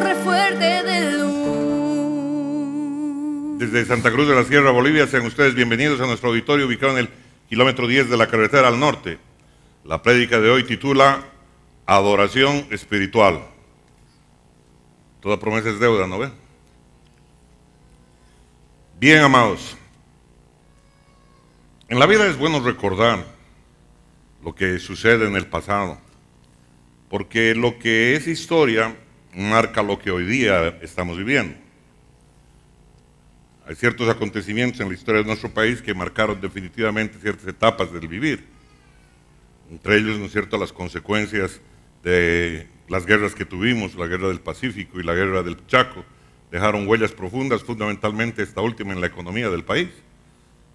torre fuerte de luz. Desde Santa Cruz de la Sierra, Bolivia, sean ustedes bienvenidos a nuestro auditorio ubicado en el kilómetro 10 de la carretera al norte. La prédica de hoy titula Adoración Espiritual. Toda promesa es deuda, ¿no ven? Bien, amados, en la vida es bueno recordar lo que sucede en el pasado, porque lo que es historia marca lo que hoy día estamos viviendo. Hay ciertos acontecimientos en la historia de nuestro país que marcaron definitivamente ciertas etapas del vivir. Entre ellos, ¿no es cierto?, las consecuencias de las guerras que tuvimos, la guerra del Pacífico y la guerra del Chaco, dejaron huellas profundas, fundamentalmente esta última en la economía del país.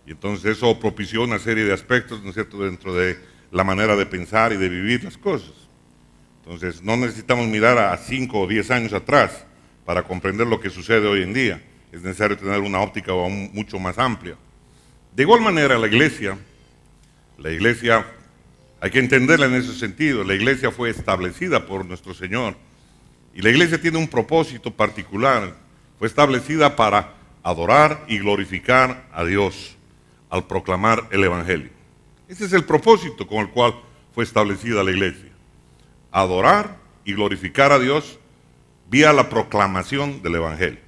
Y entonces eso propició una serie de aspectos, ¿no es cierto?, dentro de la manera de pensar y de vivir las cosas. Entonces no necesitamos mirar a 5 o 10 años atrás para comprender lo que sucede hoy en día. Es necesario tener una óptica aún mucho más amplia. De igual manera, la iglesia hay que entenderla en ese sentido. La iglesia fue establecida por nuestro Señor y la iglesia tiene un propósito particular. Fue establecida para adorar y glorificar a Dios al proclamar el Evangelio. Ese es el propósito con el cual fue establecida la iglesia. Adorar y glorificar a Dios vía la proclamación del Evangelio.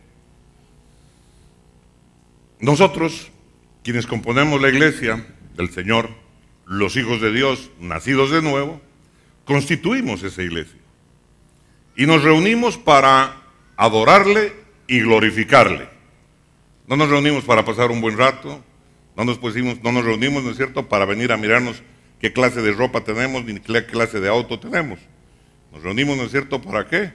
Nosotros, quienes componemos la iglesia del Señor, los hijos de Dios, nacidos de nuevo, constituimos esa iglesia. Y nos reunimos para adorarle y glorificarle. No nos reunimos para pasar un buen rato, no nos reunimos, ¿no es cierto?, para venir a mirarnos qué clase de ropa tenemos, ni qué clase de auto tenemos. Nos reunimos, ¿no es cierto?, ¿para qué?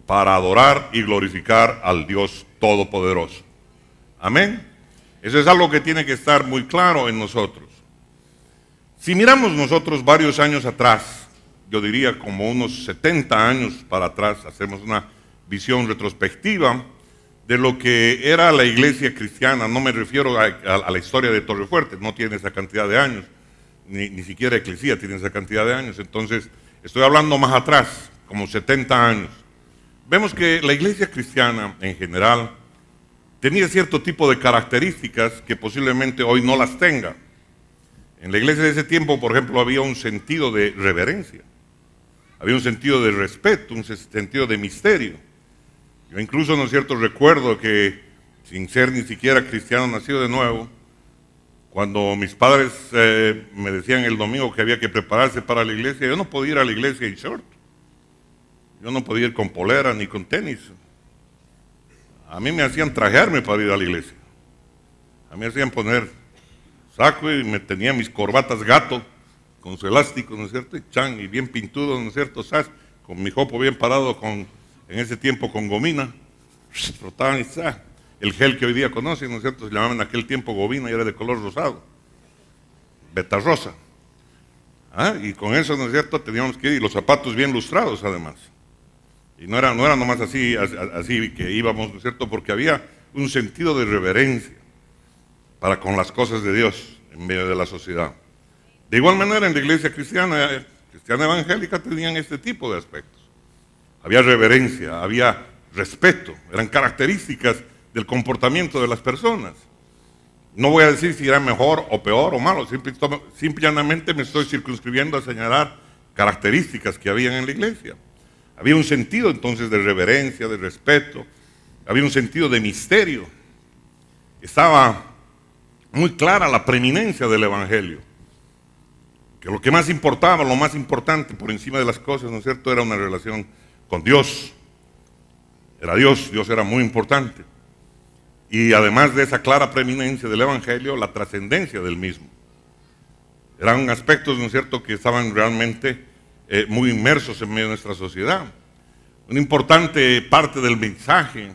Para adorar y glorificar al Dios Todopoderoso. Amén. Eso es algo que tiene que estar muy claro en nosotros. Si miramos nosotros varios años atrás, yo diría como unos 70 años para atrás, hacemos una visión retrospectiva de lo que era la iglesia cristiana. No me refiero a la historia de Torrefuerte, no tiene esa cantidad de años, ni siquiera Eclesia tiene esa cantidad de años. Entonces, estoy hablando más atrás, como 70 años. Vemos que la iglesia cristiana en general tenía cierto tipo de características que posiblemente hoy no las tenga. En la iglesia de ese tiempo, por ejemplo, había un sentido de reverencia, había un sentido de respeto, un sentido de misterio. Yo incluso, ¿no es cierto?, recuerdo que, sin ser ni siquiera cristiano nacido de nuevo, cuando mis padres me decían el domingo que había que prepararse para la iglesia, yo no podía ir a la iglesia en short, yo no podía ir con polera ni con tenis. A mí me hacían trajearme para ir a la iglesia, a mí me hacían poner saco y me tenían mis corbatas gato con su elástico, ¿no es cierto?, y bien pintudo, ¿no es cierto?, con mi jopo bien parado, en ese tiempo con gomina, frotaban el gel que hoy día conocen, ¿no es cierto?, se llamaban en aquel tiempo gomina y era de color rosado, beta rosa. Y con eso, ¿no es cierto?, teníamos que ir, y los zapatos bien lustrados además. Y no era nomás así que íbamos, ¿no es cierto?, porque había un sentido de reverencia para con las cosas de Dios en medio de la sociedad. De igual manera, en la iglesia cristiana evangélica tenían este tipo de aspectos. Había reverencia, había respeto, eran características del comportamiento de las personas. No voy a decir si era mejor o peor o malo, simplemente me estoy circunscribiendo a señalar características que habían en la iglesia. Había un sentido entonces de reverencia, de respeto, había un sentido de misterio. Estaba muy clara la preeminencia del Evangelio, que lo que más importaba, lo más importante por encima de las cosas, ¿no es cierto?, era una relación con Dios. Era Dios era muy importante. Y además de esa clara preeminencia del Evangelio, la trascendencia del mismo. Eran aspectos, ¿no es cierto?, que estaban realmente muy inmersos en medio de nuestra sociedad. Una importante parte del mensaje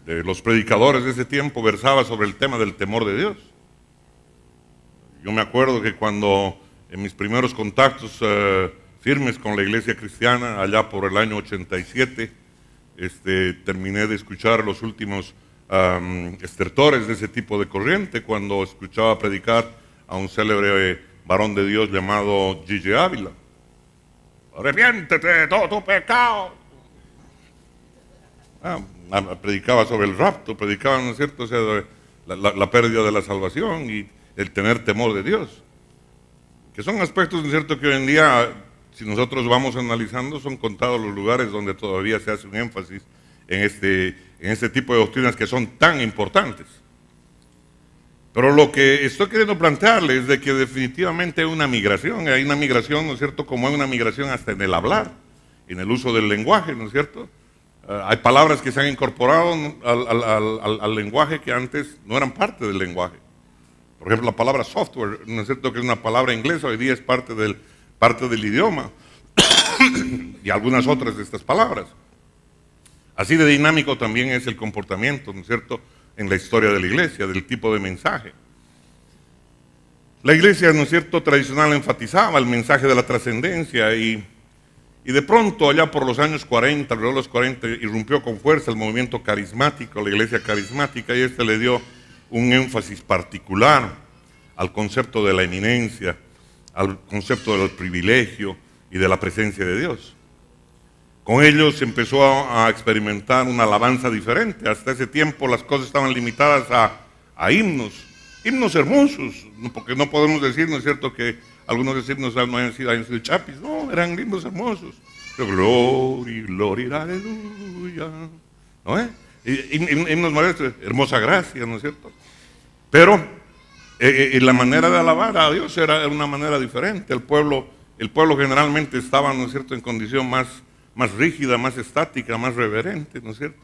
de los predicadores de ese tiempo versaba sobre el tema del temor de Dios. Yo me acuerdo que cuando en mis primeros contactos firmes con la iglesia cristiana, allá por el año 87, terminé de escuchar los últimos estertores de ese tipo de corriente, cuando escuchaba predicar a un célebre varón de Dios llamado G.G. Ávila. Arrepiéntete de todo tu pecado. predicaba sobre el rapto, predicaba, ¿no es cierto?, o sea, la pérdida de la salvación y el tener temor de Dios, que son aspectos, ¿no es cierto?, que hoy en día, si nosotros vamos analizando, son contados los lugares donde todavía se hace un énfasis en este tipo de doctrinas que son tan importantes. Pero lo que estoy queriendo plantearles es de que definitivamente hay una migración, ¿no es cierto?, como hay una migración hasta en el hablar, en el uso del lenguaje, ¿no es cierto? Hay palabras que se han incorporado al lenguaje que antes no eran parte del lenguaje. Por ejemplo, la palabra software, ¿no es cierto?, que es una palabra inglesa, hoy día es parte del idioma, y algunas otras de estas palabras. Así de dinámico también es el comportamiento, ¿no es cierto?, en la historia de la iglesia, del tipo de mensaje. La iglesia, ¿no es cierto?, tradicional enfatizaba el mensaje de la trascendencia y de pronto, allá por los años 40, alrededor de los 40, irrumpió con fuerza el movimiento carismático, la iglesia carismática, y le dio un énfasis particular al concepto de la eminencia, al concepto del privilegio y de la presencia de Dios. Con ellos se empezó a experimentar una alabanza diferente. Hasta ese tiempo las cosas estaban limitadas a himnos hermosos, porque no podemos decir, ¿no es cierto?, que algunos de esos himnos no hayan sido chapis, no, eran himnos hermosos. Gloria, gloria, aleluya, ¿no es? Himnos maestros, hermosa gracia, ¿no es cierto? Pero la manera de alabar a Dios era una manera diferente. El pueblo generalmente estaba, ¿no es cierto?, en condición más rígida, más estática, más reverente, ¿no es cierto?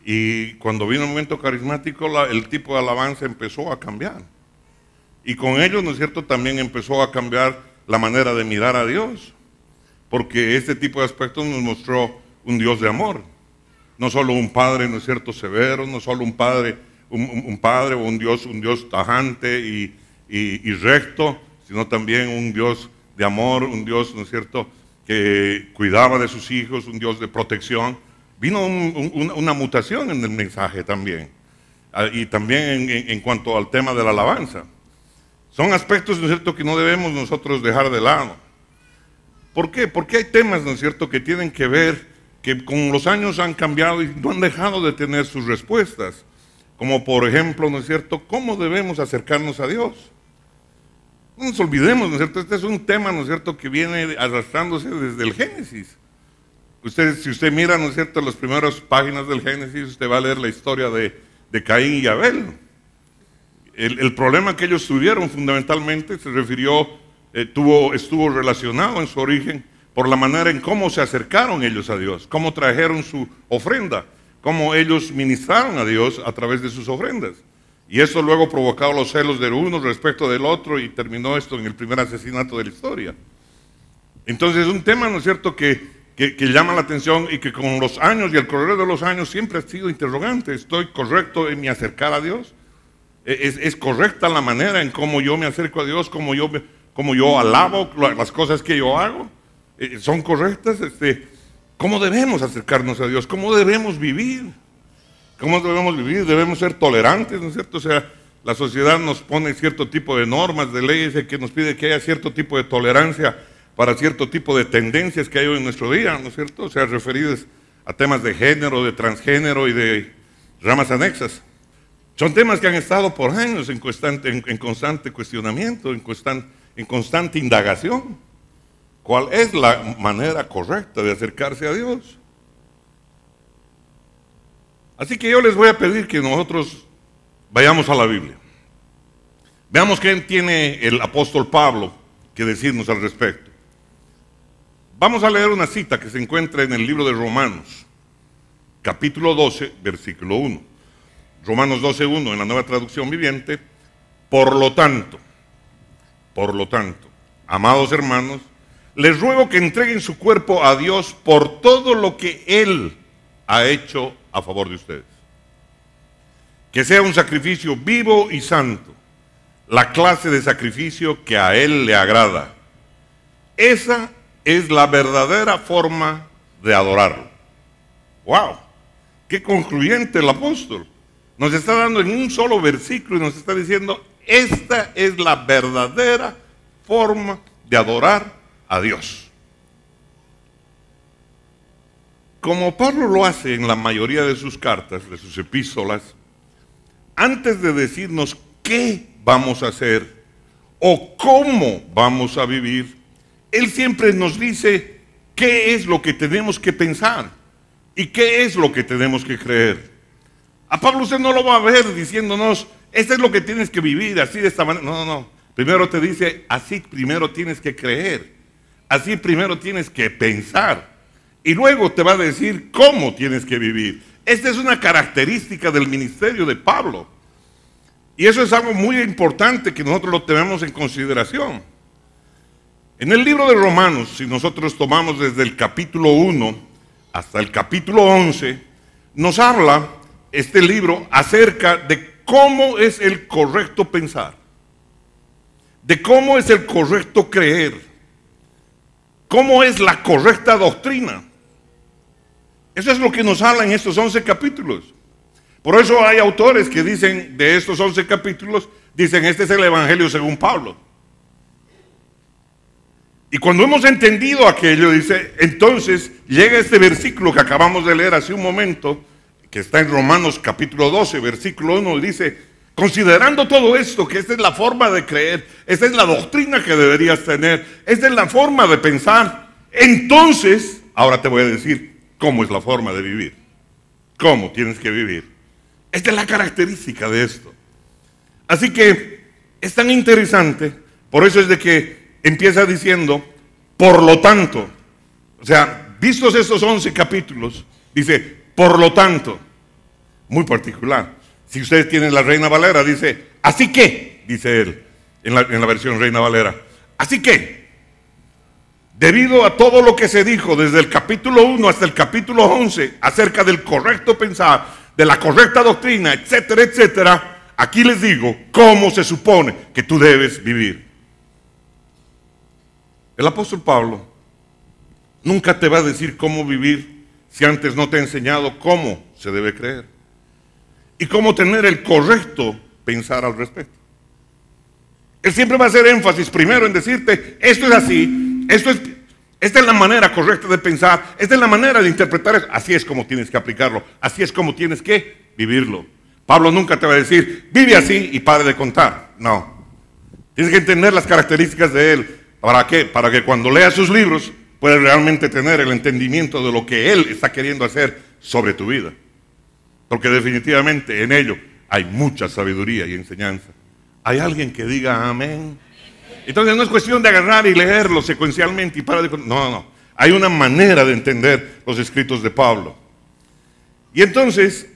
Y cuando vino el momento carismático, el tipo de alabanza empezó a cambiar. Y con ellos, ¿no es cierto?, también empezó a cambiar la manera de mirar a Dios. Porque este tipo de aspectos nos mostró un Dios de amor. No solo un Padre, ¿no es cierto?, severo, no solo un Padre o un Dios tajante y recto, sino también un Dios de amor, un Dios, ¿no es cierto?, que cuidaba de sus hijos, un Dios de protección. Vino una mutación en el mensaje también, y también en cuanto al tema de la alabanza. Son aspectos, ¿no es cierto?, que no debemos nosotros dejar de lado. ¿Por qué? Porque hay temas, ¿no es cierto?, que tienen que ver, que con los años han cambiado y no han dejado de tener sus respuestas. Como por ejemplo, ¿no es cierto?, ¿cómo debemos acercarnos a Dios? No nos olvidemos, ¿no es cierto?, este es un tema, ¿no es cierto?, que viene arrastrándose desde el Génesis. Si usted mira, ¿no es cierto?, las primeras páginas del Génesis, usted va a leer la historia de Caín y Abel. El problema que ellos tuvieron fundamentalmente se refirió, estuvo relacionado en su origen por la manera en cómo se acercaron ellos a Dios, cómo trajeron su ofrenda, cómo ellos ministraron a Dios a través de sus ofrendas. Y eso luego provocaba los celos del uno respecto del otro y terminó esto en el primer asesinato de la historia. Entonces es un tema, ¿no es cierto?, que llama la atención y que con los años y el correr de los años siempre ha sido interrogante. ¿Estoy correcto en mi acercar a Dios? ¿Es correcta la manera en cómo yo me acerco a Dios, cómo yo alabo las cosas que yo hago? ¿Son correctas? ¿Cómo debemos acercarnos a Dios? ¿Cómo debemos vivir? ¿Cómo debemos vivir? Debemos ser tolerantes, ¿no es cierto? O sea, la sociedad nos pone cierto tipo de normas, de leyes, que nos pide que haya cierto tipo de tolerancia para cierto tipo de tendencias que hay hoy en nuestro día, ¿no es cierto? O sea, referidas a temas de género, de transgénero y de ramas anexas. Son temas que han estado por años en constante cuestionamiento, en constante indagación. ¿Cuál es la manera correcta de acercarse a Dios? Así que yo les voy a pedir que nosotros vayamos a la Biblia. Veamos qué tiene el apóstol Pablo que decirnos al respecto. Vamos a leer una cita que se encuentra en el libro de Romanos, capítulo 12, versículo 1. Romanos 12:1 en la Nueva Traducción Viviente. Por lo tanto, amados hermanos, les ruego que entreguen su cuerpo a Dios por todo lo que Él ha hecho a favor de ustedes. Que sea un sacrificio vivo y santo, la clase de sacrificio que a Él le agrada. Esa es la verdadera forma de adorarlo. ¡Wow! ¡Qué concluyente el apóstol! Nos está dando en un solo versículo y nos está diciendo, esta es la verdadera forma de adorar a Dios. como Pablo lo hace en la mayoría de sus cartas, de sus epístolas, antes de decirnos qué vamos a hacer o cómo vamos a vivir, él siempre nos dice qué es lo que tenemos que pensar y qué es lo que tenemos que creer. A Pablo usted no lo va a ver diciéndonos, esto es lo que tienes que vivir, así de esta manera. No, no, no. Primero te dice, así primero tienes que creer, así primero tienes que pensar, y luego te va a decir cómo tienes que vivir. Esta es una característica del ministerio de Pablo. Y eso es algo muy importante que nosotros lo tenemos en consideración. En el libro de Romanos, si nosotros tomamos desde el capítulo 1 hasta el capítulo 11, nos habla este libro acerca de cómo es el correcto pensar, de cómo es el correcto creer, cómo es la correcta doctrina. Eso es lo que nos habla en estos 11 capítulos. Por eso hay autores que dicen de estos 11 capítulos, dicen este es el Evangelio según Pablo. Y cuando hemos entendido aquello, dice, entonces llega este versículo que acabamos de leer hace un momento, que está en Romanos capítulo 12, versículo 1, dice, considerando todo esto, que esta es la forma de creer, esta es la doctrina que deberías tener, esta es la forma de pensar, entonces, ahora te voy a decir cómo es la forma de vivir, cómo tienes que vivir. Esta es la característica de esto. Así que es tan interesante, por eso es de que empieza diciendo, por lo tanto, o sea, vistos estos 11 capítulos, dice, por lo tanto, muy particular. Si ustedes tienen la Reina Valera, dice, así que, dice él, en la versión Reina Valera, así que, debido a todo lo que se dijo desde el capítulo 1 hasta el capítulo 11, acerca del correcto pensar, de la correcta doctrina, etcétera, etcétera, aquí les digo cómo se supone que tú debes vivir. El apóstol Pablo nunca te va a decir cómo vivir si antes no te ha enseñado cómo se debe creer y cómo tener el correcto pensar al respecto. Él siempre va a hacer énfasis primero en decirte, esto es así, esta es la manera correcta de pensar, esta es la manera de interpretar eso. Así es como tienes que aplicarlo, así es como tienes que vivirlo. Pablo nunca te va a decir, vive así y pare de contar. No, tienes que entender las características de él. ¿Para qué? Para que cuando leas sus libros puedas realmente tener el entendimiento de lo que él está queriendo hacer sobre tu vida. Porque definitivamente en ello hay mucha sabiduría y enseñanza. ¿Hay alguien que diga amén? Entonces no es cuestión de agarrar y leerlo secuencialmente y para de... No. Hay una manera de entender los escritos de Pablo. Y entonces,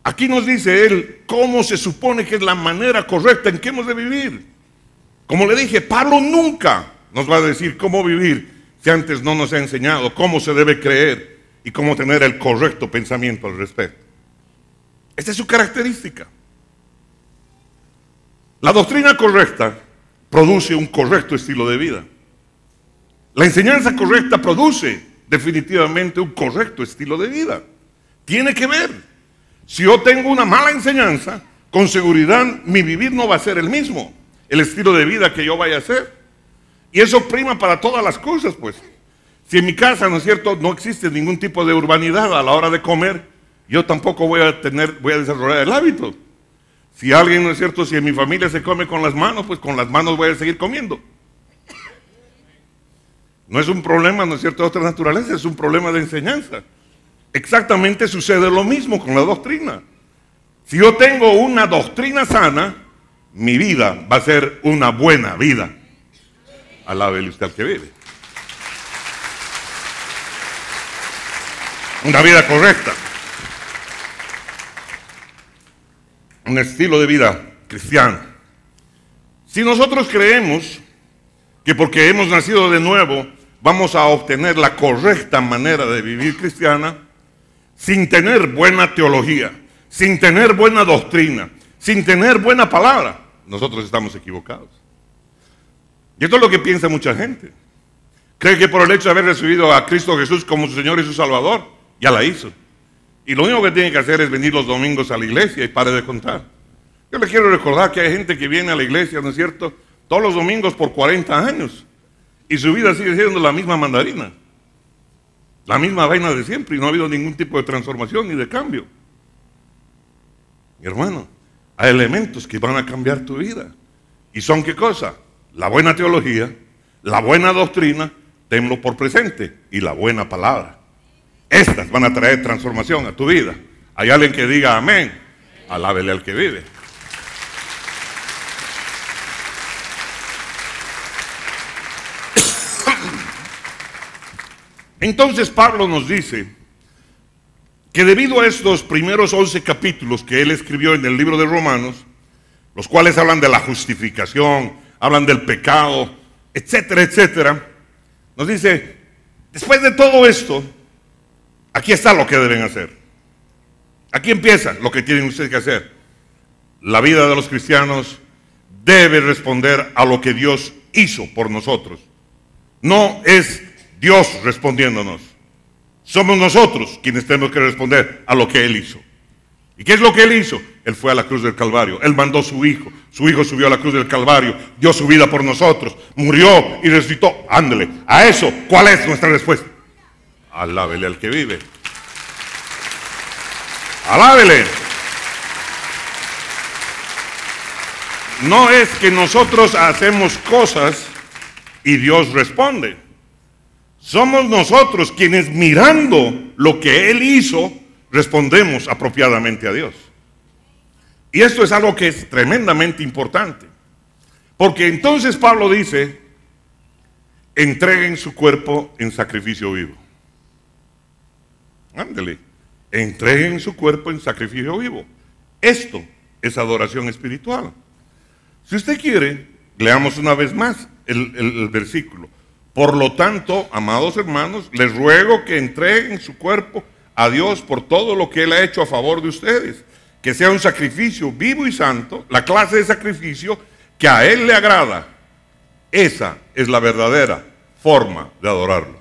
aquí nos dice él cómo se supone que es la manera correcta en que hemos de vivir. Como le dije, Pablo nunca nos va a decir cómo vivir si antes no nos ha enseñado cómo se debe creer y cómo tener el correcto pensamiento al respecto. Esta es su característica. La doctrina correcta produce un correcto estilo de vida. La enseñanza correcta produce definitivamente un correcto estilo de vida. Tiene que ver. Si yo tengo una mala enseñanza, con seguridad mi vivir no va a ser el mismo, el estilo de vida que yo vaya a hacer. Y eso prima para todas las cosas, pues. Si en mi casa, ¿no es cierto?, no existe ningún tipo de urbanidad a la hora de comer, yo tampoco voy a desarrollar el hábito. Si alguien, ¿no es cierto?, si en mi familia se come con las manos, pues con las manos voy a seguir comiendo. No es un problema, ¿no es cierto?, de otra naturaleza, es un problema de enseñanza. Exactamente sucede lo mismo con la doctrina. Si yo tengo una doctrina sana, mi vida va a ser una buena vida. Alábele usted al que vive. Una vida correcta. Un estilo de vida cristiano. Si nosotros creemos que porque hemos nacido de nuevo vamos a obtener la correcta manera de vivir cristiana, sin tener buena teología, sin tener buena doctrina, sin tener buena palabra, nosotros estamos equivocados. Y esto es lo que piensa mucha gente. Cree que por el hecho de haber recibido a Cristo Jesús como su Señor y su Salvador, ya la hizo. Y lo único que tiene que hacer es venir los domingos a la iglesia y pare de contar. Yo le quiero recordar que hay gente que viene a la iglesia, ¿no es cierto?, todos los domingos por 40 años. Y su vida sigue siendo la misma mandarina. La misma vaina de siempre y no ha habido ningún tipo de transformación ni de cambio. Mi hermano, hay elementos que van a cambiar tu vida. ¿Y son qué cosa? La buena teología, la buena doctrina, tenlo por presente, y la buena palabra. Estas van a traer transformación a tu vida. Hay alguien que diga amén. Alábele al que vive. Entonces Pablo nos dice que debido a estos primeros 11 capítulos que él escribió en el libro de Romanos, los cuales hablan de la justificación, hablan del pecado, etcétera, etcétera, nos dice, después de todo esto, aquí está lo que deben hacer. Aquí empieza lo que tienen ustedes que hacer. La vida de los cristianos debe responder a lo que Dios hizo por nosotros. No es Dios respondiéndonos. Somos nosotros quienes tenemos que responder a lo que Él hizo. ¿Y qué es lo que Él hizo? Él fue a la cruz del Calvario. Él mandó a su Hijo subió a la cruz del Calvario, dio su vida por nosotros, murió y resucitó. Ándele, a eso, ¿cuál es nuestra respuesta? Alábele al que vive. Alábele. No es que nosotros hacemos cosas y Dios responde. Somos nosotros quienes, mirando lo que Él hizo, respondemos apropiadamente a Dios. Y esto es algo que es tremendamente importante. Porque entonces Pablo dice, entreguen su cuerpo en sacrificio vivo. Ándele, entreguen su cuerpo en sacrificio vivo. Esto es adoración espiritual. Si usted quiere, leamos una vez más el versículo. Por lo tanto, amados hermanos, les ruego que entreguen su cuerpo a Dios por todo lo que Él ha hecho a favor de ustedes. Que sea un sacrificio vivo y santo, la clase de sacrificio que a Él le agrada. Esa es la verdadera forma de adorarlo.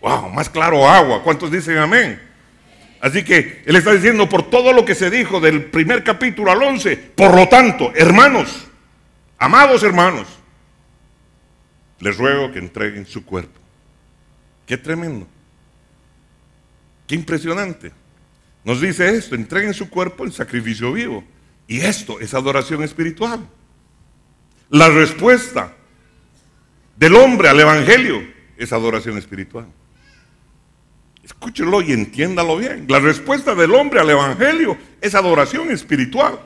¡Wow! Más claro agua. ¿Cuántos dicen amén? Así que Él está diciendo por todo lo que se dijo del primer capítulo al 11. Por lo tanto, hermanos, amados hermanos, les ruego que entreguen su cuerpo. ¡Qué tremendo! ¡Qué impresionante! Nos dice esto, entreguen su cuerpo en sacrificio vivo. Y esto es adoración espiritual. La respuesta del hombre al evangelio es adoración espiritual. Escúchelo y entiéndalo bien. La respuesta del hombre al evangelio es adoración espiritual.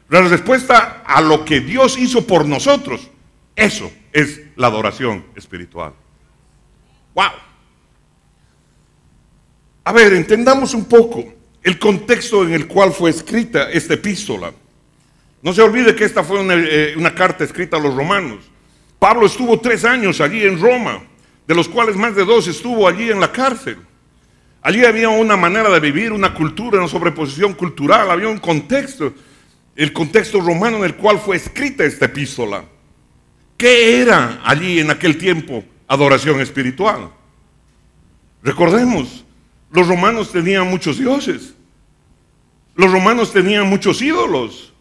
La respuesta a lo que Dios hizo por nosotros, eso es la adoración espiritual. ¡Wow! A ver, entendamos un poco el contexto en el cual fue escrita esta epístola. No se olvide que esta fue una carta escrita a los romanos. Pablo estuvo 3 años allí en Roma, de los cuales más de 2 estuvo allí en la cárcel. Allí había una manera de vivir, una cultura, una sobreposición cultural, había un contexto, el contexto romano en el cual fue escrita esta epístola. ¿Qué era allí en aquel tiempo adoración espiritual? Recordemos, los romanos tenían muchos dioses. Los romanos tenían muchos ídolos.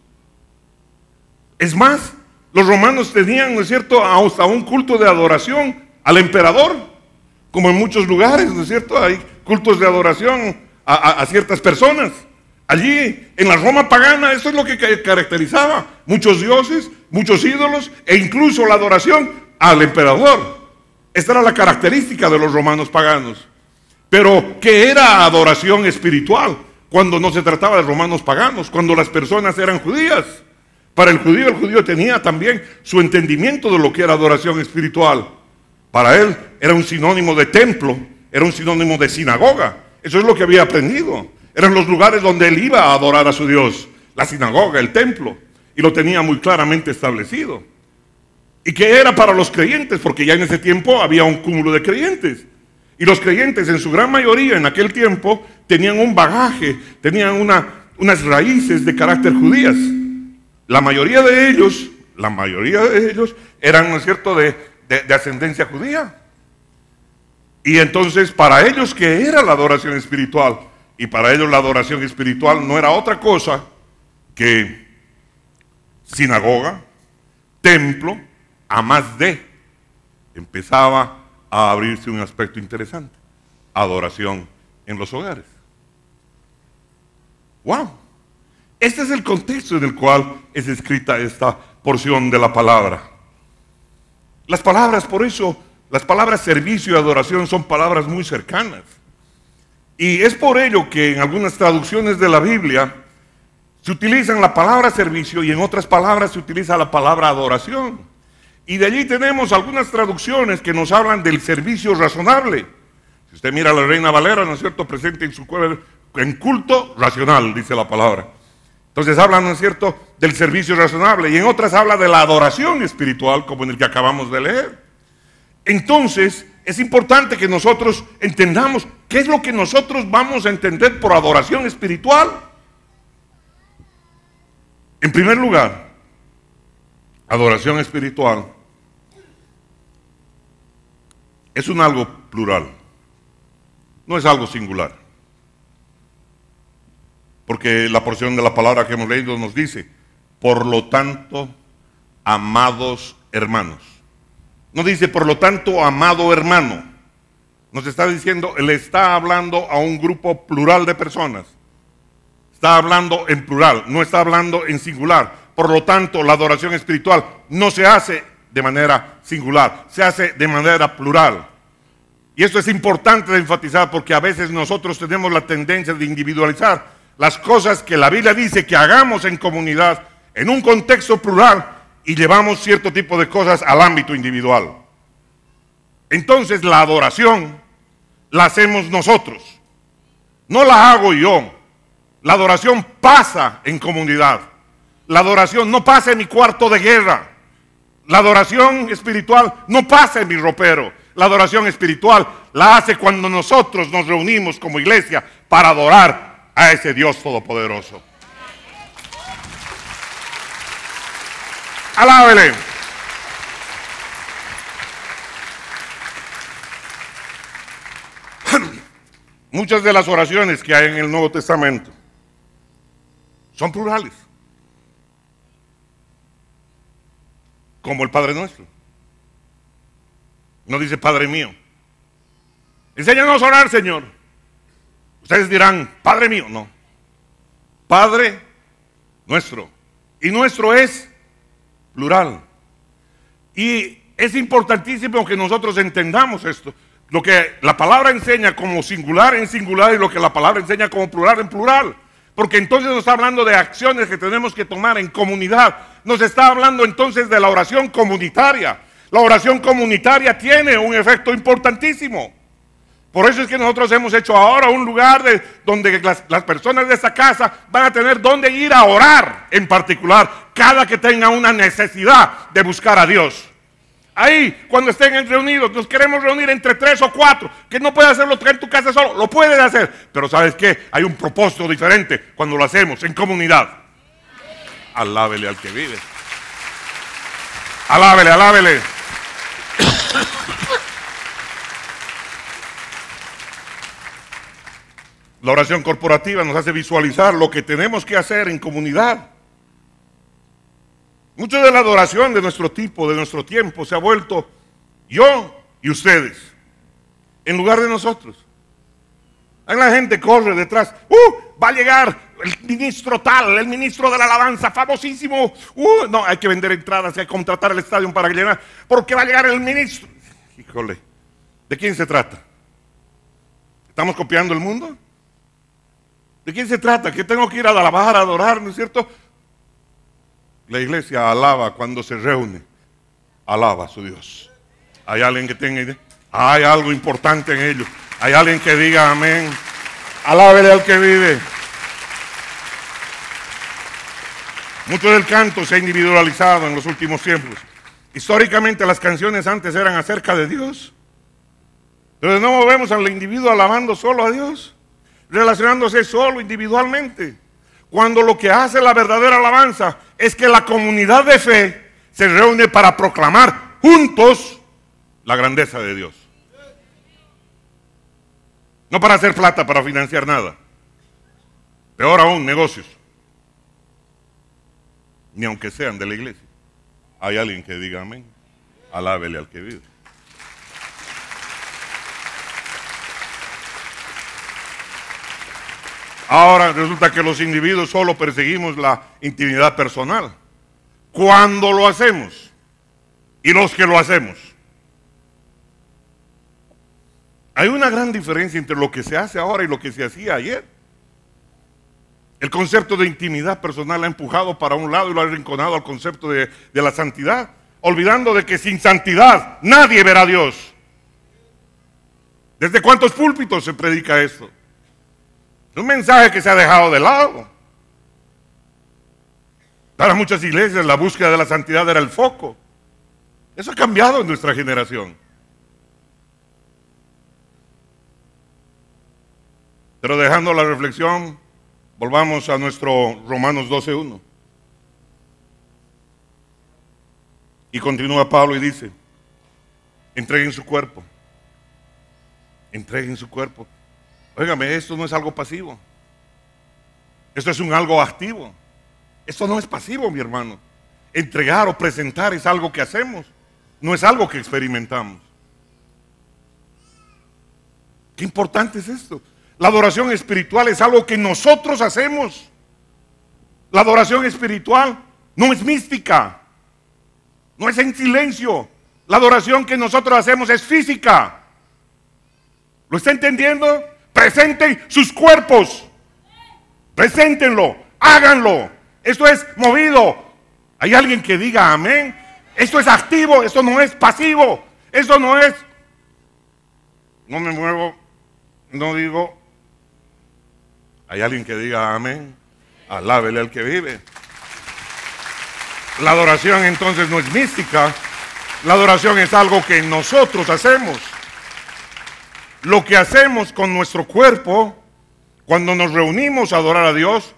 Es más, los romanos tenían, ¿no es cierto?, hasta un culto de adoración al emperador, como en muchos lugares, ¿no es cierto?, hay cultos de adoración a ciertas personas. Allí, en la Roma pagana, eso es lo que caracterizaba. Muchos dioses, muchos ídolos, e incluso la adoración al emperador. Esta era la característica de los romanos paganos. Pero, ¿qué era adoración espiritual? Cuando no se trataba de romanos paganos, cuando las personas eran judías. Para el judío tenía también su entendimiento de lo que era adoración espiritual. Para él era un sinónimo de templo, era un sinónimo de sinagoga. Eso es lo que había aprendido. Eran los lugares donde él iba a adorar a su Dios. La sinagoga, el templo. Y lo tenía muy claramente establecido. ¿Y qué era para los creyentes? Porque ya en ese tiempo había un cúmulo de creyentes. Y los creyentes en su gran mayoría en aquel tiempo tenían un bagaje, tenían unas raíces de carácter judías. La mayoría de ellos eran, ¿no es cierto?, de ascendencia judía. Y entonces para ellos, ¿qué era la adoración espiritual? Y para ellos la adoración espiritual no era otra cosa que sinagoga, templo, a más de. Empezaba a abrirse un aspecto interesante. adoración en los hogares. ¡Wow! Este es el contexto en el cual es escrita esta porción de la palabra. Las palabras, por eso, las palabras servicio y adoración son palabras muy cercanas. Y es por ello que en algunas traducciones de la Biblia se utilizan la palabra servicio y en otras palabras se utiliza la palabra adoración. Y de allí tenemos algunas traducciones que nos hablan del servicio razonable. Si usted mira a la Reina Valera, ¿no es cierto?, presente en su en culto racional, dice la palabra. Entonces hablan, ¿no es cierto?, del servicio razonable, y en otras habla de la adoración espiritual, como en el que acabamos de leer. Entonces, es importante que nosotros entendamos qué es lo que nosotros vamos a entender por adoración espiritual. En primer lugar, adoración espiritual es un algo plural, no es algo singular. Porque la porción de la palabra que hemos leído nos dice, por lo tanto, amados hermanos. No dice, por lo tanto, amado hermano. Nos está diciendo, le está hablando a un grupo plural de personas. Está hablando en plural, no está hablando en singular. Por lo tanto, la adoración espiritual no se hace de manera singular, se hace de manera plural. Y esto es importante de enfatizar porque a veces nosotros tenemos la tendencia de individualizar las cosas que la Biblia dice que hagamos en comunidad, en un contexto plural, y llevamos cierto tipo de cosas al ámbito individual. Entonces la adoración la hacemos nosotros, no la hago yo. La adoración pasa en comunidad. La adoración no pasa en mi cuarto de guerra. La adoración espiritual no pasa en mi ropero. La adoración espiritual la hace cuando nosotros nos reunimos como iglesia para adorar a ese Dios todopoderoso. Alábele. Muchas de las oraciones que hay en el Nuevo Testamento son plurales, como el Padre Nuestro. No dice Padre mío. Enséñanos a orar, Señor. Ustedes dirán, Padre mío. No. Padre Nuestro. Y nuestro es plural. Y es importantísimo que nosotros entendamos esto. Lo que la palabra enseña como singular en singular y lo que la palabra enseña como plural en plural. Porque entonces nos está hablando de acciones que tenemos que tomar en comunidad. Nos está hablando entonces de la oración comunitaria. La oración comunitaria tiene un efecto importantísimo. Por eso es que nosotros hemos hecho ahora un lugar donde las personas de esta casa van a tener donde ir a orar en particular, cada que tenga una necesidad de buscar a Dios. Ahí, cuando estén reunidos, nos queremos reunir entre 3 o 4, que no puede hacerlo en tu casa solo, lo pueden hacer. Pero ¿sabes qué? Hay un propósito diferente cuando lo hacemos en comunidad. Alábele al que vive. Alábele, alábele. La oración corporativa nos hace visualizar lo que tenemos que hacer en comunidad. Mucho de la adoración de nuestro tipo, de nuestro tiempo, se ha vuelto yo y ustedes, en lugar de nosotros. Ahí la gente corre detrás. Va a llegar el ministro tal, el ministro de la alabanza, famosísimo. No, hay que vender entradas, hay que contratar el estadio para llenar, porque va a llegar el ministro. Híjole, ¿de quién se trata? ¿Estamos copiando el mundo? ¿De quién se trata? ¿Que tengo que ir a alabar, a adorar, no es cierto? La iglesia alaba cuando se reúne, alaba a su Dios. ¿Hay alguien que tenga idea? Hay algo importante en ello. Hay alguien que diga amén. Alábele al que vive. Mucho del canto se ha individualizado en los últimos tiempos. Históricamente las canciones antes eran acerca de Dios. Pero de nuevo vemos al individuo alabando solo a Dios, relacionándose solo individualmente. Cuando lo que hace la verdadera alabanza es que la comunidad de fe se reúne para proclamar juntos la grandeza de Dios. No para hacer plata, para financiar nada. Peor aún, negocios. Ni aunque sean de la iglesia. Hay alguien que diga amén. Alábele al que vive. Ahora resulta que los individuos solo perseguimos la intimidad personal. ¿Cuándo lo hacemos? Y los que lo hacemos. Hay una gran diferencia entre lo que se hace ahora y lo que se hacía ayer. El concepto de intimidad personal ha empujado para un lado y lo ha arrinconado al concepto de la santidad, olvidando de que sin santidad nadie verá a Dios. ¿Desde cuántos púlpitos se predica esto? Es un mensaje que se ha dejado de lado. Para muchas iglesias la búsqueda de la santidad era el foco. Eso ha cambiado en nuestra generación. Pero dejando la reflexión, volvamos a nuestro Romanos 12:1. Y continúa Pablo y dice, entreguen su cuerpo. Entreguen su cuerpo. Óigame, esto no es algo pasivo. Esto es un algo activo. Esto no es pasivo, mi hermano. Entregar o presentar es algo que hacemos. No es algo que experimentamos. Qué importante es esto. La adoración espiritual es algo que nosotros hacemos. La adoración espiritual no es mística. No es en silencio. La adoración que nosotros hacemos es física. ¿Lo está entendiendo? Presenten sus cuerpos. Preséntenlo. Háganlo. Esto es movido. ¿Hay alguien que diga amén? Esto es activo. Esto no es pasivo. Esto no es... No me muevo. No digo... ¿Hay alguien que diga amén? Alábele al que vive. La adoración entonces no es mística. La adoración es algo que nosotros hacemos. Lo que hacemos con nuestro cuerpo, cuando nos reunimos a adorar a Dios,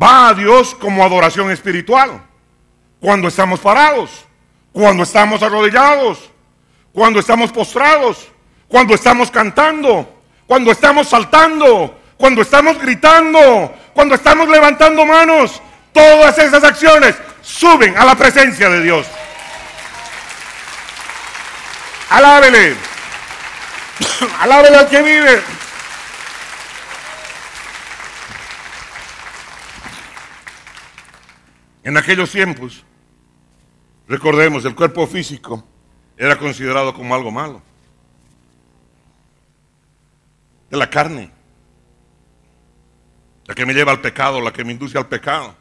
va a Dios como adoración espiritual. Cuando estamos parados, cuando estamos arrodillados, cuando estamos postrados, cuando estamos cantando, cuando estamos saltando, cuando estamos gritando, cuando estamos levantando manos. Todas esas acciones suben a la presencia de Dios. Alábele. Alábele al que vive. En aquellos tiempos, recordemos, el cuerpo físico era considerado como algo malo. De la carne, la que me lleva al pecado, la que me induce al pecado.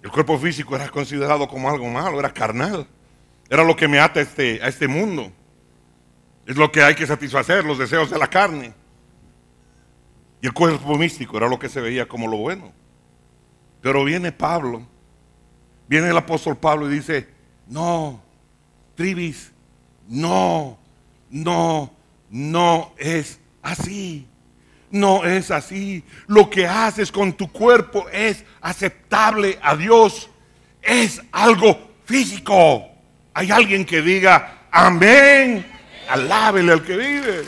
El cuerpo físico era considerado como algo malo, era carnal. Era lo que me ata a este mundo. Es lo que hay que satisfacer, los deseos de la carne. Y el cuerpo místico era lo que se veía como lo bueno. Pero viene Pablo, viene el apóstol Pablo y dice, no, Tribis, no es así. No es así. Lo que haces con tu cuerpo es aceptable a Dios. Es algo físico. Hay alguien que diga amén. Alábele al que vive.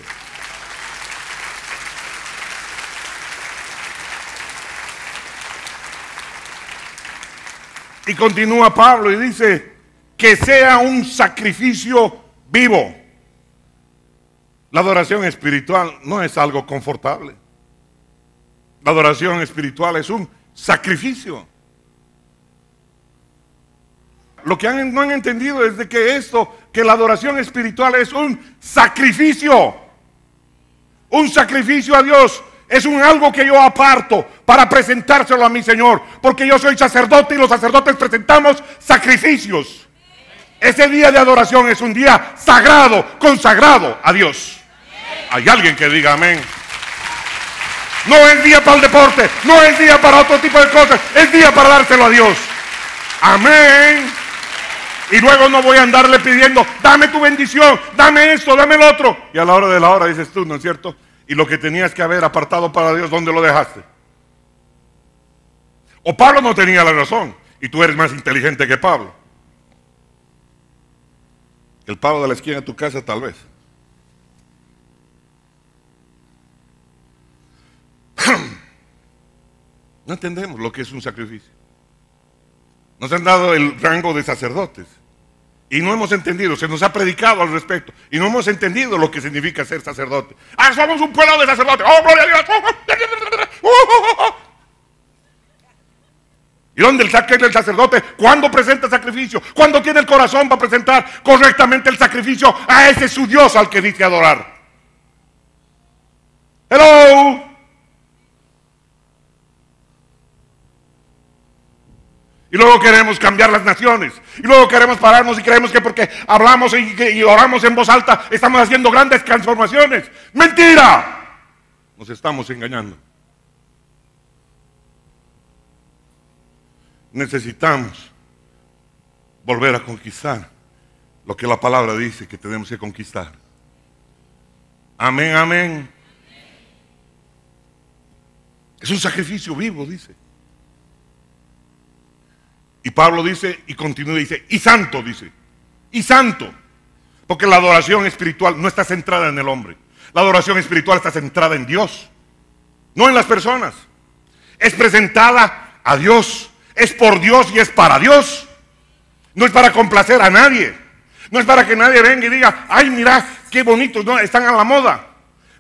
Y continúa Pablo y dice que sea un sacrificio vivo. La adoración espiritual no es algo confortable. La adoración espiritual es un sacrificio. Lo que no han entendido es de que la adoración espiritual es un sacrificio. Un sacrificio a Dios. Es algo que yo aparto para presentárselo a mi Señor. Porque yo soy sacerdote y los sacerdotes presentamos sacrificios. Ese día de adoración es un día sagrado, consagrado a Dios. Hay alguien que diga amén. No es día para el deporte, no es día para otro tipo de cosas, es día para dárselo a Dios. Amén. Y luego no voy a andarle pidiendo, dame tu bendición, dame esto, dame el otro. Y a la hora de la hora dices tú, ¿no es cierto? Y lo que tenías que haber apartado para Dios, ¿dónde lo dejaste? O Pablo no tenía la razón y tú eres más inteligente que Pablo. El Pablo de la esquina de tu casa tal vez. No entendemos lo que es un sacrificio. Nos han dado el rango de sacerdotes y no hemos entendido, se nos ha predicado al respecto y no hemos entendido lo que significa ser sacerdote. Somos un pueblo de sacerdotes. Oh, gloria a Dios. dónde saca el sacerdote? ¿Cuándo presenta sacrificio? ¿Cuándo tiene el corazón para presentar correctamente el sacrificio a ese su Dios al que dice adorar? Hello. Y luego queremos cambiar las naciones. Y luego queremos pararnos y creemos que porque hablamos y oramos en voz alta estamos haciendo grandes transformaciones. ¡Mentira! Nos estamos engañando. Necesitamos volver a conquistar lo que la palabra dice que tenemos que conquistar. Amén, amén. Es un sacrificio vivo, dice. Y Pablo dice, y continúa, dice, y santo, dice. Y santo. Porque la adoración espiritual no está centrada en el hombre. La adoración espiritual está centrada en Dios, no en las personas. Es presentada a Dios. Es por Dios y es para Dios. No es para complacer a nadie. No es para que nadie venga y diga, ay, mira, qué bonitos, no, están a la moda.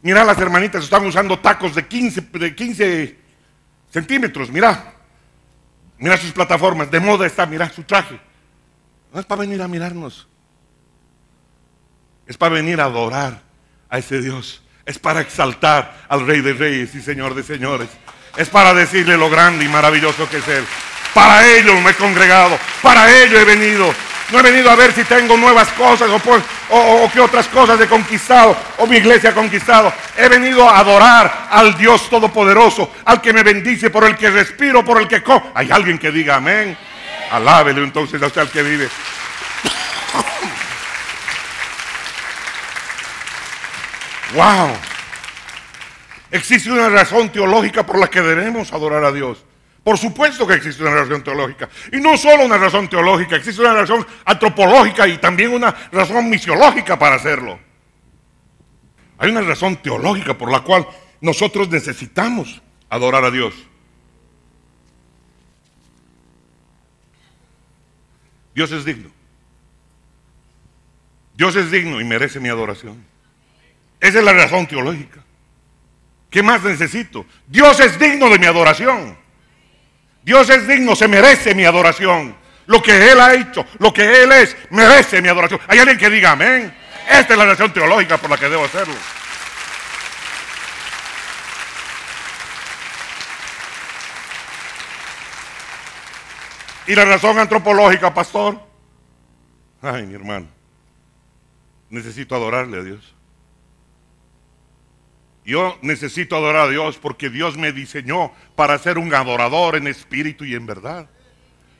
Mira, las hermanitas están usando tacos de 15 centímetros, mira. Mira sus plataformas, de moda está, mira su traje. No es para venir a mirarnos. Es para venir a adorar a ese Dios. Es para exaltar al Rey de Reyes y Señor de Señores. Es para decirle lo grande y maravilloso que es Él. Para ello me he congregado, para ello he venido. No he venido a ver si tengo nuevas cosas o qué otras cosas he conquistado o mi iglesia ha conquistado. He venido a adorar al Dios Todopoderoso, al que me bendice, por el que respiro, por el que como. Hay alguien que diga amén. Alábele entonces a usted al que vive. Wow. Existe una razón teológica por la que debemos adorar a Dios. Por supuesto que existe una razón teológica. Y no solo una razón teológica, existe una razón antropológica y también una razón misiológica para hacerlo. Hay una razón teológica por la cual nosotros necesitamos adorar a Dios. Dios es digno. Dios es digno y merece mi adoración. Esa es la razón teológica. ¿Qué más necesito? Dios es digno de mi adoración. Dios es digno, se merece mi adoración. Lo que Él ha hecho, lo que Él es, merece mi adoración. ¿Hay alguien que diga amén? Esta es la razón teológica por la que debo hacerlo. ¿Y la razón antropológica, pastor? Ay, mi hermano, necesito adorarle a Dios. Yo necesito adorar a Dios porque Dios me diseñó para ser un adorador en espíritu y en verdad.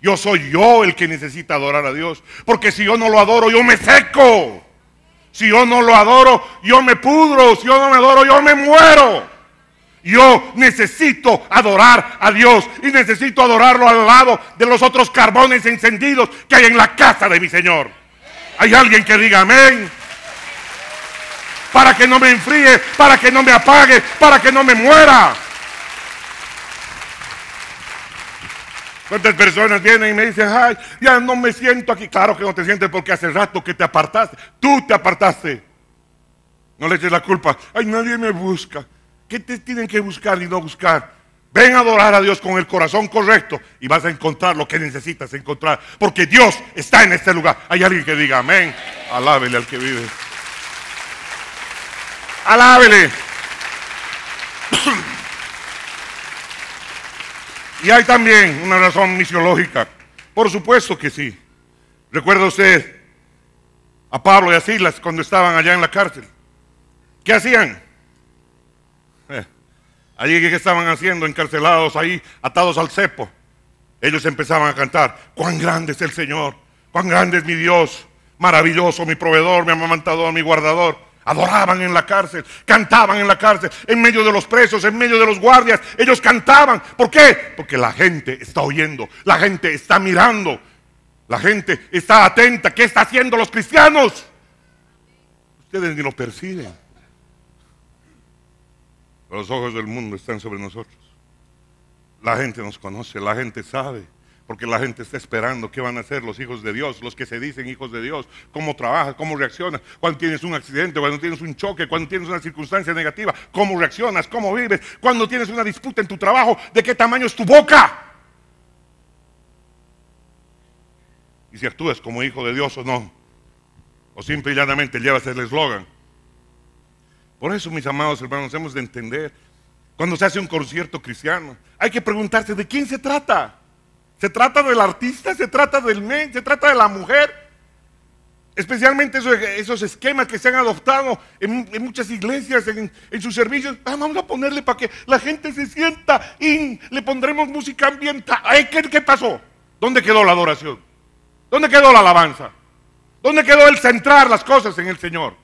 Yo soy yo el que necesita adorar a Dios, porque si yo no lo adoro, yo me seco. Si yo no lo adoro, yo me pudro. Si yo no me adoro, yo me muero. Yo necesito adorar a Dios y necesito adorarlo al lado de los otros carbones encendidos que hay en la casa de mi Señor. ¿Hay alguien que diga amén? Para que no me enfríe, para que no me apague, para que no me muera. ¿Cuántas personas vienen y me dicen, ay, ya no me siento aquí? Claro que no te sientes porque hace rato que te apartaste. Tú te apartaste. No le eches la culpa. Ay, nadie me busca. ¿Qué te tienen que buscar y no buscar? Ven a adorar a Dios con el corazón correcto y vas a encontrar lo que necesitas encontrar. Porque Dios está en este lugar. Hay alguien que diga amén. Alábele al que vive. Alábele. Y hay también una razón misiológica. Por supuesto que sí. ¿Recuerda usted a Pablo y a Silas cuando estaban allá en la cárcel? ¿Qué hacían? Allí que estaban haciendo, encarcelados ahí, atados al cepo. Ellos empezaban a cantar, cuán grande es el Señor, cuán grande es mi Dios, maravilloso mi proveedor, mi amamantador, mi guardador. Adoraban en la cárcel, cantaban en la cárcel, en medio de los presos, en medio de los guardias. Ellos cantaban. ¿Por qué? Porque la gente está oyendo, la gente está mirando, la gente está atenta. ¿Qué están haciendo los cristianos? Ustedes ni lo perciben. Los ojos del mundo están sobre nosotros. La gente nos conoce, la gente sabe. Porque la gente está esperando qué van a hacer los hijos de Dios, los que se dicen hijos de Dios, cómo trabajas, cómo reaccionas, cuando tienes un accidente, cuando tienes un choque, cuando tienes una circunstancia negativa, cómo reaccionas, cómo vives, cuando tienes una disputa en tu trabajo, de qué tamaño es tu boca. y si actúas como hijo de Dios o no, o simple y llanamente llevas el eslogan. Por eso, mis amados hermanos, hemos de entender, cuando se hace un concierto cristiano, hay que preguntarse de quién se trata. ¿Se trata del artista? ¿Se trata del men? ¿Se trata de la mujer? Especialmente esos esquemas que se han adoptado en muchas iglesias, en sus servicios. Vamos a ponerle para que la gente se sienta y le pondremos música ambiental. ¿Qué pasó? ¿Dónde quedó la adoración? ¿Dónde quedó la alabanza? ¿Dónde quedó el centrar las cosas en el Señor?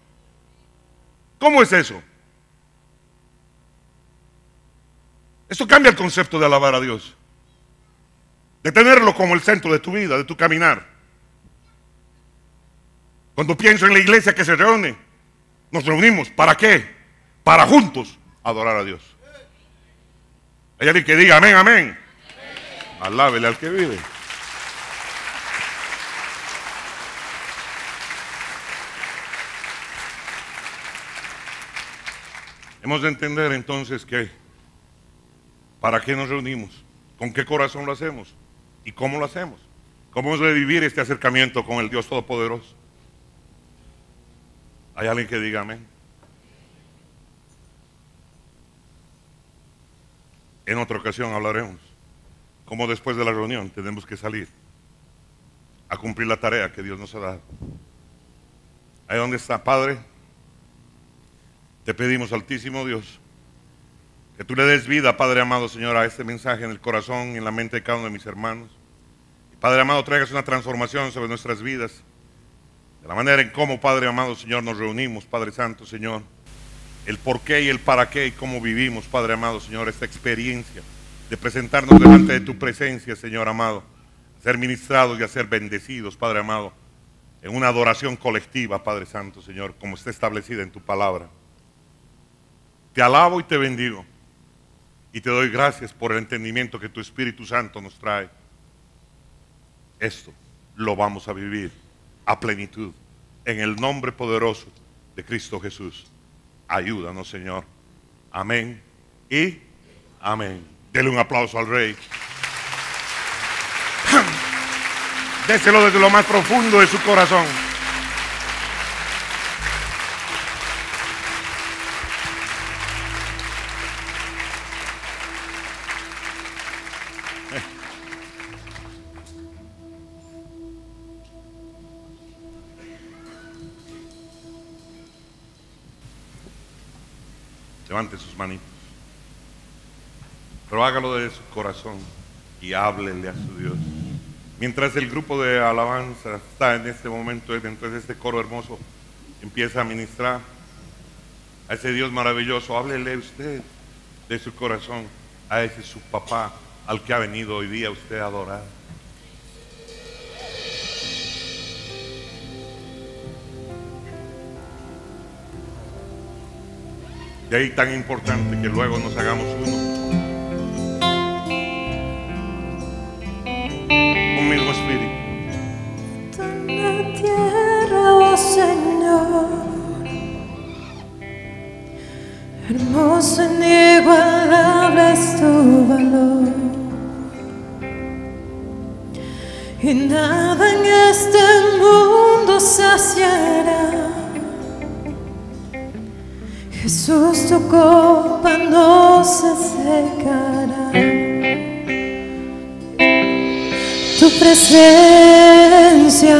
¿Cómo es eso? Esto cambia el concepto de alabar a Dios, de tenerlo como el centro de tu vida, de tu caminar. Cuando pienso en la iglesia que se reúne, nos reunimos, ¿para qué? Para juntos adorar a Dios. Hay alguien que diga amén, amén. Alábele al que vive. Hemos de entender entonces que ¿para qué nos reunimos? ¿Con qué corazón lo hacemos? ¿Y cómo lo hacemos? ¿Cómo hemos de vivir este acercamiento con el Dios Todopoderoso? ¿Hay alguien que diga amén? En otra ocasión hablaremos cómo después de la reunión tenemos que salir a cumplir la tarea que Dios nos ha dado. Ahí donde está, Padre, te pedimos, Altísimo Dios, que tú le des vida, Padre amado, Señor, a este mensaje en el corazón y en la mente de cada uno de mis hermanos. Y, Padre amado, traigas una transformación sobre nuestras vidas, de la manera en cómo, Padre amado, Señor, nos reunimos, Padre Santo, Señor, el por qué y el para qué y cómo vivimos, Padre amado, Señor, esta experiencia de presentarnos delante de tu presencia, Señor amado, a ser ministrados y a ser bendecidos, Padre amado, en una adoración colectiva, Padre Santo, Señor, como está establecida en tu palabra. Te alabo y te bendigo y te doy gracias por el entendimiento que tu Espíritu Santo nos trae. Esto lo vamos a vivir a plenitud, en el nombre poderoso de Cristo Jesús. Ayúdanos, Señor. Amén y amén. Dele un aplauso al Rey. Déselo desde lo más profundo de su corazón. Levante sus manitos, pero hágalo de su corazón y háblele a su Dios. Mientras el grupo de alabanza está en este momento, dentro de este coro hermoso, empieza a ministrar a ese Dios maravilloso, háblele usted de su corazón a ese su papá al que ha venido hoy día usted a adorar. De ahí tan importante que luego nos hagamos uno. Un mismo espíritu. En la tierra, oh Señor, hermoso, inigualable es tu valor, y nada en este mundo saciará. Jesús, tu copa no se secará. Tu presencia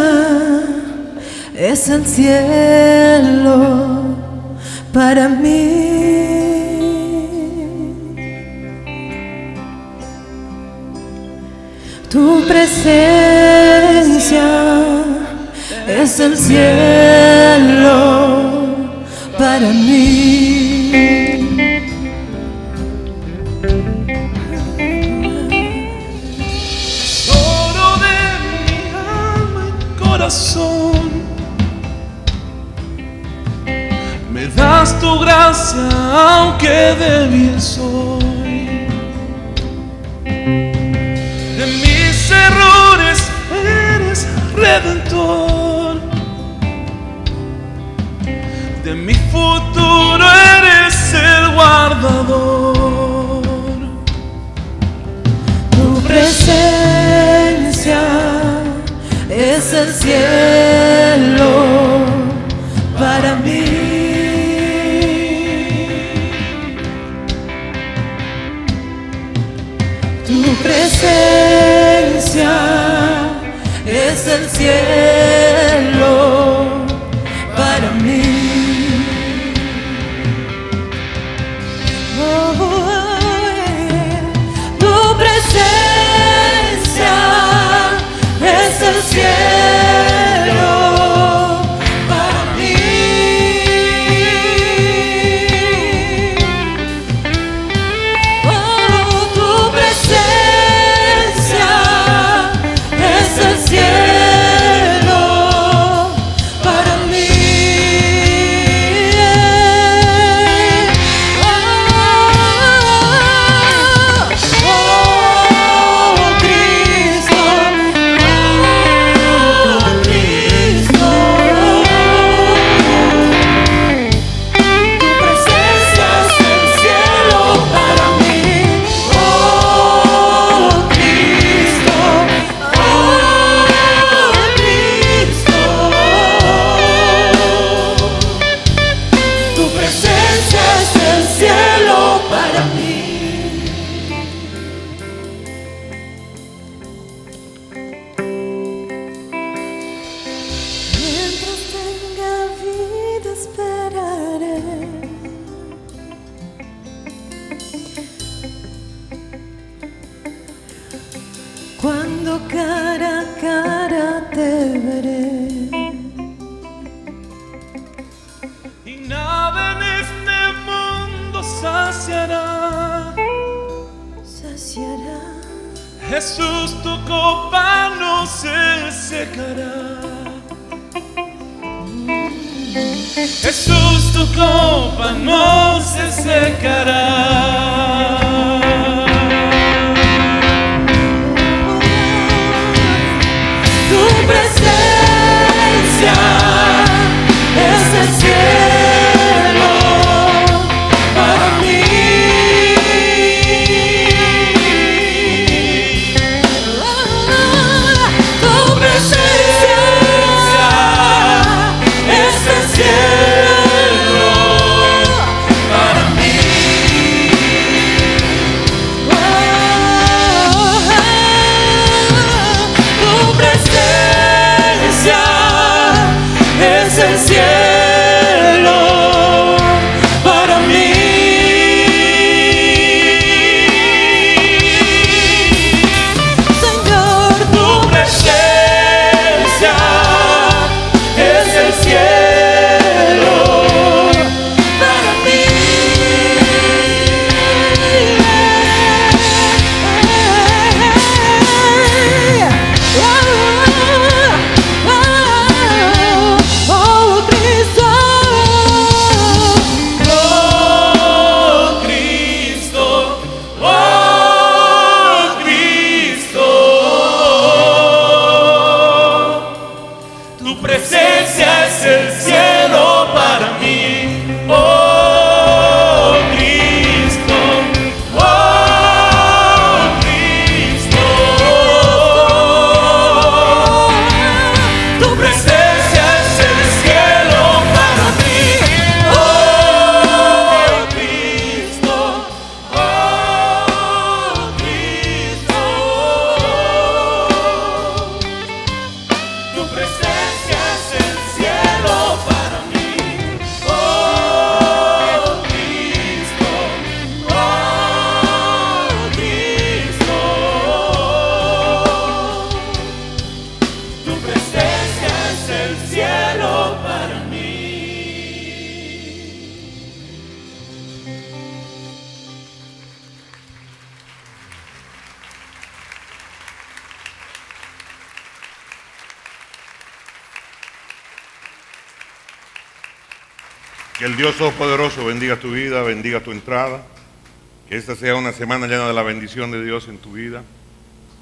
es el cielo para mí. Tu presencia es el cielo para mí. Tesoro de mi alma y corazón, me das tu gracia aunque débil soy. De mis errores eres redentor, de mi futuro eres el guardador. Tu presencia es cielo para mí. Tu presencia es el cielo para mí. Tu presencia es el cielo para mí. Tu presencia es el cielo para mí. Cuando cara a cara te veré y nada en este mundo saciará. Jesús, tu copa no se secará. Jesús, tu copa no se secará. Tu presencia es el cielo para mí. Tu presencia es el cielo para mí. Tu presencia es el cielo para mí. Señor, tu presencia es el cielo para mí. Oh, Cristo. Oh Cristo, tu presencia es el cielo para mí. Oh Cristo, tu presencia es el cielo para mí. Oh Cristo, tu presencia es el cielo para mí. Oh Cristo, tu presencia es el cielo para mí. Que el Dios Todopoderoso bendiga tu vida, bendiga tu entrada. Que esta sea una semana llena de la bendición de Dios en tu vida.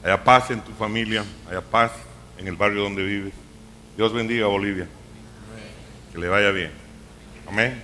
Haya paz en tu familia, haya paz en el barrio donde vives. Dios bendiga a Bolivia. Que le vaya bien. Amén.